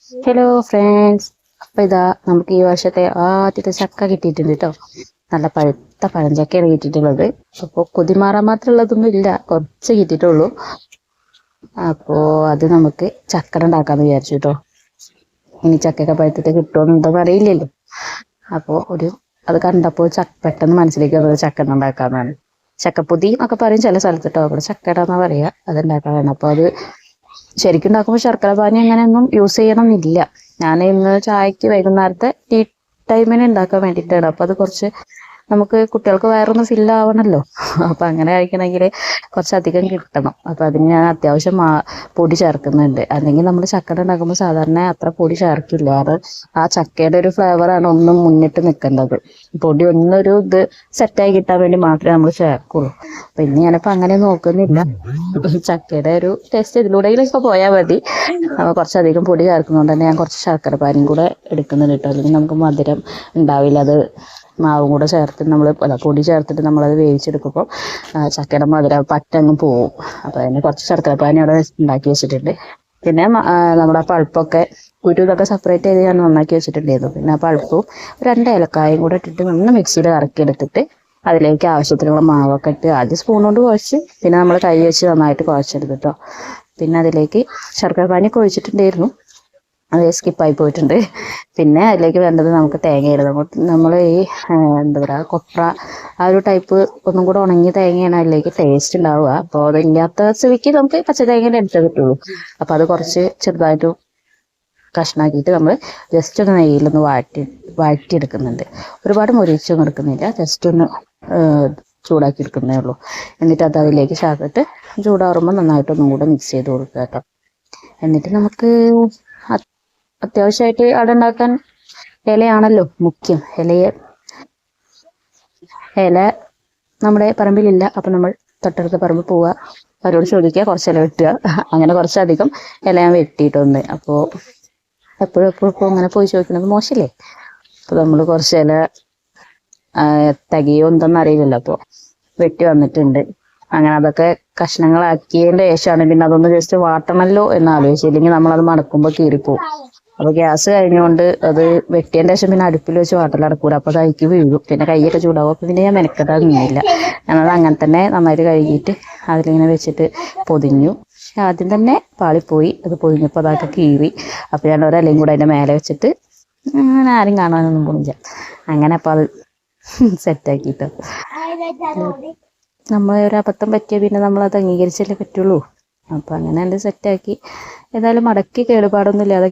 Hello friends, അപ്പോൾ ഇതാ നമുക്ക് ഈ വർഷത്തെ ആദ്യത്തെ ചക്ക കിട്ടിയിട്ടുണ്ട് കേട്ടോ. നല്ല പഴുത്ത പഴഞ്ചക്കയാണ് കിട്ടിയിട്ടുള്ളത്. അപ്പോൾ കൊതിമാറാൻ മാത്രമുള്ളതൊന്നും ഇല്ല, കുറച്ച് കിട്ടിയിട്ടുള്ളൂ. അപ്പോൾ അത് നമുക്ക് ചക്കട ഉണ്ടാക്കാമെന്ന് വിചാരിച്ചു കേട്ടോ. ഇനി ചക്കയൊക്കെ പഴുത്തിട്ട് കിട്ടുമെന്നുണ്ടെന്ന് അറിയില്ലല്ലോ. അപ്പോൾ അത് കണ്ടപ്പോൾ പെട്ടെന്ന് മനസ്സിലേക്ക് വന്നത് ചക്കട ഉണ്ടാക്കാമെന്നാണ്. ചക്കപ്പൊതി എന്നൊക്കെ പറയും ചില സ്ഥലത്ത് കേട്ടോ. അവിടെ ചക്കട എന്നാണ് പറയുക. അത് ഉണ്ടാക്കാനാണ്. അപ്പോൾ അത് ശരിക്കും ഉണ്ടാക്കുമ്പോൾ ശർക്കര പാനി അങ്ങനെയൊന്നും യൂസ് ചെയ്യണമെന്നില്ല. ഞാൻ ഇന്ന് ചായക്ക് വൈകുന്നേരത്തെ ടീ ടൈമിന് ഉണ്ടാക്കാൻ വേണ്ടിയിട്ടാണ്. അപ്പോൾ അത് കുറച്ച് നമുക്ക് കുട്ടികൾക്ക് വയറൊന്ന് ഫില്ലാവണമല്ലോ. അപ്പം അങ്ങനെ കഴിക്കണമെങ്കിൽ കുറച്ചധികം കിട്ടണം. അപ്പോൾ അതിന് ഞാൻ അത്യാവശ്യം പൊടി ചേർക്കുന്നുണ്ട്. അല്ലെങ്കിൽ നമ്മൾ ചക്കട ഉണ്ടാക്കുമ്പോൾ സാധാരണ അത്ര പൊടി ചേർക്കില്ല. അത് ആ ചക്കയുടെ ഒരു ഫ്ലേവറാണ് ഒന്നും മുന്നിട്ട് നിൽക്കേണ്ടത്. പൊടി ഒന്നൊരു സെറ്റായി കിട്ടാൻ വേണ്ടി മാത്രമേ നമ്മൾ ചേർക്കുള്ളൂ. അപ്പം ഇന്ന് ഞാനിപ്പോൾ അങ്ങനെ നോക്കുന്നില്ല. ചക്കയുടെ ഒരു ടേസ്റ്റ് ഇതിലൂടെയൊക്കെ പോയാൽ മതി. കുറച്ചധികം പൊടി ചേർക്കുന്നതുകൊണ്ട് തന്നെ ഞാൻ കുറച്ച് ശർക്കര പാനിയും കൂടെ എടുക്കുന്നുണ്ട് കേട്ടോ. അല്ലെങ്കിൽ നമുക്ക് മധുരം ഉണ്ടാവില്ല. അത് മാവും കൂടെ ചേർത്ത് പൊടി ചേർത്തിട്ട് നമ്മളത് വേവിച്ചെടുക്കുമ്പോൾ ചക്കയുടെ മധുരം പറ്റങ്ങ് പോവും. അപ്പോൾ അതിന് കുറച്ച് ശർക്കര പാനി അവിടെ ഉണ്ടാക്കി വെച്ചിട്ടുണ്ട്. പിന്നെ നമ്മുടെ പൾപ്പൊക്കെ ഇതൊക്കെ സെപ്പറേറ്റ് ചെയ്ത് ഞാൻ നന്നാക്കി വെച്ചിട്ടുണ്ടായിരുന്നു. പിന്നെ ആ പൾപ്പും 2 ഏലക്കായും കൂടെ ഇട്ടിട്ട് ഒന്ന് മിക്സിയിൽ കറക്കിയെടുത്തിട്ട് അതിലേക്ക് ആവശ്യത്തിനുള്ള മാവൊക്കെ ഇട്ട് ആദ്യം സ്പൂൺ കൊണ്ട് കുഴച്ച് പിന്നെ നമ്മൾ കൈ വെച്ച് നന്നായിട്ട് കുഴച്ചെടുത്തിട്ടോ. പിന്നെ അതിലേക്ക് ശർക്കര പാനിയൊക്കെ ഒഴിച്ചിട്ടുണ്ടായിരുന്നു, അത് സ്കിപ്പായി പോയിട്ടുണ്ട്. പിന്നെ അതിലേക്ക് വേണ്ടത് നമുക്ക് തേങ്ങയാണ്. നമ്മൾ ഈ എന്താ പറയുക, കൊപ്ര ആ ഒരു ടൈപ്പ് ഒന്നും കൂടെ ഉണങ്ങിയ തേങ്ങയാണ് അതിലേക്ക് ടേസ്റ്റ് ഉണ്ടാവുക. അപ്പോൾ അതില്ലാത്ത സ്ഥിതിക്ക് നമുക്ക് പച്ച തേങ്ങ എടുത്തേ കിട്ടുള്ളൂ. അപ്പോൾ അത് കുറച്ച് ചെറുതായിട്ട് കഷ്ണാക്കിയിട്ട് നമ്മൾ ജസ്റ്റ് ഒന്ന് നെയ്യിലൊന്ന് വഴറ്റിയെടുക്കുന്നുണ്ട്. ഒരുപാട് മൊരിച്ചൊന്നും എടുക്കുന്നില്ല, ജസ്റ്റ് ഒന്ന് ചൂടാക്കി എടുക്കുന്നേ ഉള്ളൂ. എന്നിട്ട് അത് അതിലേക്ക് ചേർത്തിട്ട് ചൂടാറുമ്പോൾ നന്നായിട്ടൊന്നും കൂടെ മിക്സ് ചെയ്ത് കൊടുക്കുക കേട്ടോ. എന്നിട്ട് നമുക്ക് അത്യാവശ്യമായിട്ട് അവിടെ ഉണ്ടാക്കാൻ ഇലയാണല്ലോ മുഖ്യം. ഇല നമ്മുടെ പറമ്പിലില്ല. അപ്പം നമ്മൾ തൊട്ടടുത്ത പറമ്പിൽ പോവുക, അവരോട് ചോദിക്കുക, കുറച്ച് ഇല വെട്ടുക. അങ്ങനെ കുറച്ചധികം ഇല ഞാൻ വെട്ടിയിട്ടൊന്ന്. അപ്പോൾ എപ്പോഴും അങ്ങനെ പോയി ചോദിക്കുന്നത് മോശമില്ലേ. അപ്പോൾ നമ്മൾ കുറച്ച് ഇല തികയോ എന്തെന്ന് അറിയില്ലല്ലോ. അപ്പോൾ വെട്ടി വന്നിട്ടുണ്ട്. അങ്ങനെ അതൊക്കെ കഷ്ണങ്ങളാക്കിയതിൻ്റെ ശേഷമാണ് പിന്നെ അതൊന്ന് ജസ്റ്റ് വാട്ടണമല്ലോ എന്ന് ആലോചിച്ചു. ഇല്ലെങ്കിൽ നമ്മളത് മണക്കുമ്പോൾ കീറിപ്പോവും. അപ്പോൾ ഗ്യാസ് കഴിഞ്ഞുകൊണ്ട് അത് വെട്ടിയതിൻ്റെ ശേഷം പിന്നെ അടുപ്പിൽ വെച്ച് വാട്ടലടക്കൂല. അപ്പോൾ കൈക്ക് വീഴും, പിന്നെ കൈയൊക്കെ ചൂടാവും. അപ്പോൾ പിന്നെ ഞാൻ മെനക്കെട്ടാൻ നിന്നില്ല. ഞാനത് അങ്ങനെ തന്നെ നന്നായിട്ട് കഴുകിയിട്ട് അതിലിങ്ങനെ വെച്ചിട്ട് പൊതിഞ്ഞു. പക്ഷെ ആദ്യം തന്നെ പാളിപ്പോയി. അത് പൊതിഞ്ഞപ്പോൾ അതൊക്കെ കീറി. അപ്പോൾ ഞാൻ ഒരലയും കൂടെ അതിൻ്റെ മേലെ വെച്ചിട്ട് അങ്ങനെ ആരും കാണാനൊന്നും പോണില്ല. അങ്ങനെ അപ്പോൾ അത് സെറ്റാക്കിയിട്ട് നമ്മൾ ഒരു അബദ്ധം പറ്റിയ പിന്നെ നമ്മളത് അംഗീകരിച്ചല്ലേ പറ്റുള്ളൂ. അപ്പോൾ അങ്ങനെ അത് സെറ്റാക്കി. ഏതായാലും മടക്കി കേടുപാടൊന്നും ഇല്ലാതെ